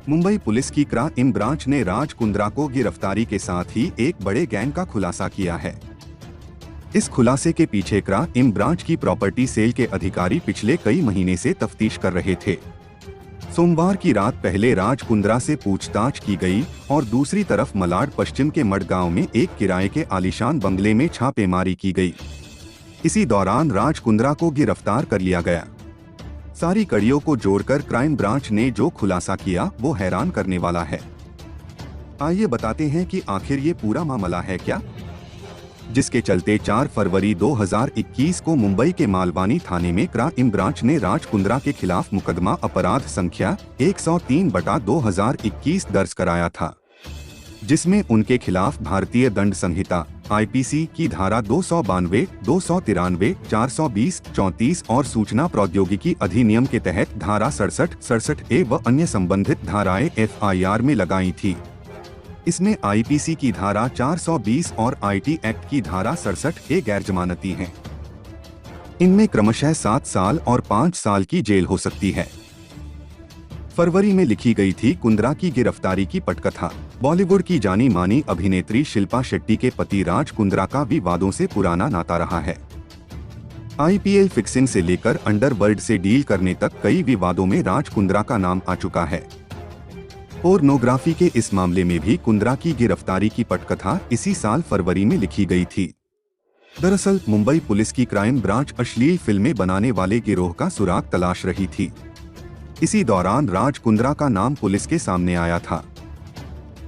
Mumbai police की crime branch ने राज कुंद्रा को गिरफ्तारी के साथ ही एक बड़े गैंग का खुलासा किया है। इस खुलासे के पीछे क्राइम ब्रांच की प्रॉपर्टी सेल के अधिकारी पिछले कई महीने से तफ्तीश कर रहे थे। सोमवार की रात पहले राज कुंद्रा से पूछताछ की गई और दूसरी तरफ मलाड पश्चिम के मडगांव में एक किराए के आलीशान बंगले में छापेमारी की गई। इसी दौरान राज कुंद्रा को गिरफ्तार कर लिया गया। सारी कड़ियों को जोड़कर क्राइम ब्रांच ने जो खुलासा किया वो हैरान करने वाला है। आइए बताते हैं कि आखिर ये पूरा मामला है क्या, जिसके चलते 4 फरवरी 2021 को मुंबई के मालवानी थाने में क्राइम ब्रांच ने राज कुंद्रा के खिलाफ मुकदमा अपराध संख्या 103/2021 दर्ज कराया था, जिसमें उनके खिलाफ भारतीय दंड संहिता आईपीसी की धारा 292, 293, 420, 34 और सूचना प्रौद्योगिकी अधिनियम के तहत धारा 67, 67A व अन्य संबंधित धाराएं एफआईआर में लगाई थी। इसमें आईपीसी की धारा 420 और आईटी एक्ट की धारा 67A गैर जमानती हैं। इनमें क्रमशः 7 साल और 5 साल की जेल हो सकती है। फरवरी में लिखी गई थी कुंद्रा की गिरफ्तारी की पटकथा। बॉलीवुड की जानी मानी अभिनेत्री शिल्पा शेट्टी के पति राज कुंद्रा का विवादों से पुराना नाता रहा है। आईपीएल फिक्सिंग से लेकर अंडरवर्ल्ड से डील करने तक कई विवादों में राज कुंद्रा का नाम आ चुका है। पोर्नोग्राफी के इस मामले में भी कुंद्रा की गिरफ्तारी की पटकथा इसी साल फरवरी में लिखी गई थी। दरअसल मुंबई पुलिस की क्राइम ब्रांच अश्लील फिल्में बनाने वाले गिरोह का सुराग तलाश रही थी। इसी दौरान राज कुंद्रा का नाम पुलिस के सामने आया था।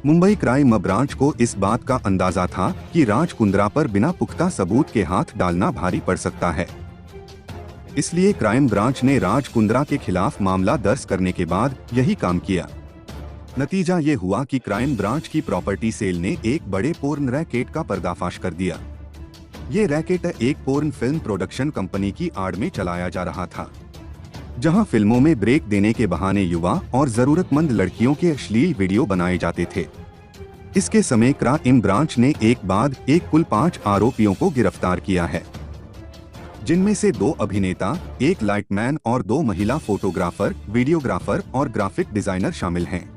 मुंबई क्राइम ब्रांच को इस बात का अंदाजा था कि राज कुंद्रा पर बिना पुख्ता सबूत के हाथ डालना भारी पड़ सकता है। इसलिए क्राइम ब्रांच ने राज कुंद्रा के खिलाफ मामला दर्ज करने के बाद यही काम किया। नतीजा ये हुआ कि क्राइम ब्रांच की प्रॉपर्टी सेल ने एक बड़े पोर्न रैकेट का पर्दाफाश कर दिया। ये रैकेट एक पोर्न फिल्म प्रोडक्शन कंपनी की आड़ में चलाया जा रहा था, जहां फिल्मों में ब्रेक देने के बहाने युवा और जरूरतमंद लड़कियों के अश्लील वीडियो बनाए जाते थे। इसके समय क्राइम ब्रांच ने एक बाद एक कुल 5 आरोपियों को गिरफ्तार किया है, जिनमें से 2 अभिनेता, 1 लाइटमैन और 2 महिला फोटोग्राफर, वीडियोग्राफर और ग्राफिक डिजाइनर शामिल हैं।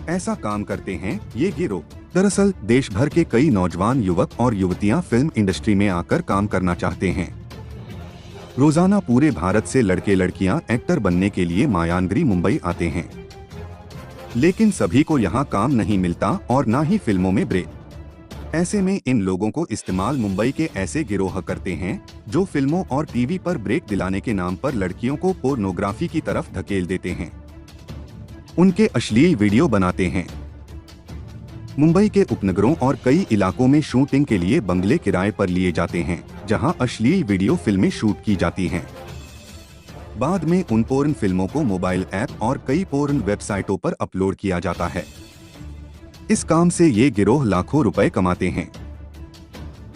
ऐसा काम करते हैं ये गिरोह। दरअसल देश भर के कई नौजवान युवक और युवतियां फिल्म इंडस्ट्री में आकर काम करना चाहते हैं। रोजाना पूरे भारत से लड़के लड़कियां एक्टर बनने के लिए मायानगरी मुंबई आते हैं, लेकिन सभी को यहां काम नहीं मिलता और ना ही फिल्मों में ब्रेक। ऐसे में इन लोगों को इस्तेमाल मुंबई के ऐसे गिरोह करते हैं जो फिल्मों और टीवी पर ब्रेक दिलाने के नाम पर लड़कियों को पोर्नोग्राफी की तरफ धकेल देते हैं, उनके अश्लील वीडियो बनाते हैं। मुंबई के उपनगरों और कई इलाकों में शूटिंग के लिए बंगले किराए पर लिए जाते हैं, जहां अश्लील वीडियो फिल्में शूट की जाती हैं। बाद में उन पोर्न फिल्मों को मोबाइल ऐप और कई पोर्न वेबसाइटों पर अपलोड किया जाता है। इस काम से ये गिरोह लाखों रुपए कमाते हैं।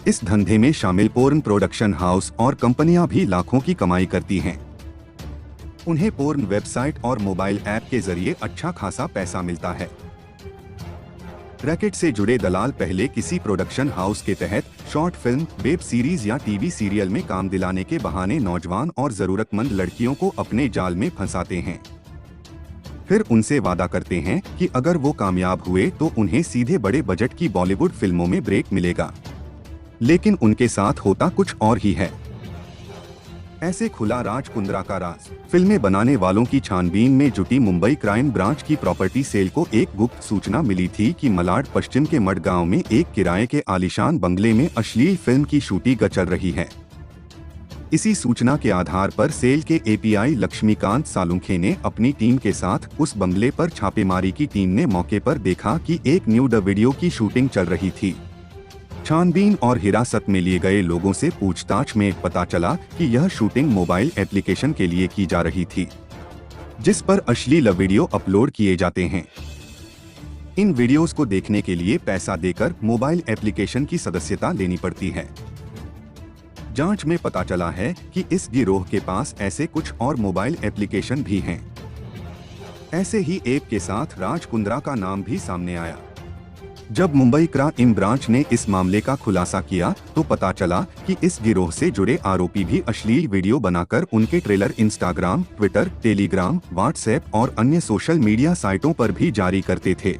इस धंधे में शामिल पोर्न प्रोडक्शन हाउस और कंपनियां भी लाखों की कमाई करती हैं। उन्हें पोर्न वेबसाइट और मोबाइल ऐप के जरिए अच्छा खासा पैसा मिलता है। रैकेट से जुड़े दलाल पहले किसी प्रोडक्शन हाउस के तहत शॉर्ट फिल्म, वेब सीरीज या टीवी सीरियल में काम दिलाने के बहाने नौजवान और जरूरतमंद लड़कियों को अपने जाल में फंसाते हैं। फिर उनसे वादा करते हैं कि अगर वो कामयाब हुए तो उन्हें सीधे बड़े बजट की बॉलीवुड फिल्मों में ब्रेक मिलेगा, लेकिन उनके साथ होता कुछ और ही है। ऐसे खुला राज कुंद्रा का राज। फिल्में बनाने वालों की छानबीन में जुटी मुंबई क्राइम ब्रांच की प्रॉपर्टी सेल को एक गुप्त सूचना मिली थी कि मलाड पश्चिम के मडगांव में एक किराए के आलीशान बंगले में अश्लील फिल्म की शूटिंग चल रही है। इसी सूचना के आधार पर सेल के एपीआई लक्ष्मीकांत सालुंखे ने अपनी टीम के साथ उस बंगले पर छापेमारी की। टीम ने मौके पर देखा कि एक न्यूड वीडियो की शूटिंग चल रही थी। छानबीन और हिरासत में लिए गए लोगों से पूछताछ में पता चला कि यह शूटिंग मोबाइल एप्लीकेशन के लिए की जा रही थी, जिस पर अश्लील वीडियो अपलोड किए जाते हैं। इन वीडियोस को देखने के लिए पैसा देकर मोबाइल एप्लीकेशन की सदस्यता लेनी पड़ती है। जांच में पता चला है कि इस गिरोह के पास ऐसे कुछ और मोबाइल एप्लीकेशन भी हैं। ऐसे ही ऐप के साथ राज कुंद्रा का नाम भी सामने आया। जब मुंबई क्राइम ब्रांच ने इस मामले का खुलासा किया तो पता चला कि इस गिरोह से जुड़े आरोपी भी अश्लील वीडियो बनाकर उनके trailer Instagram, Twitter, Telegram, WhatsApp और अन्य सोशल मीडिया साइटों पर भी जारी करते थे।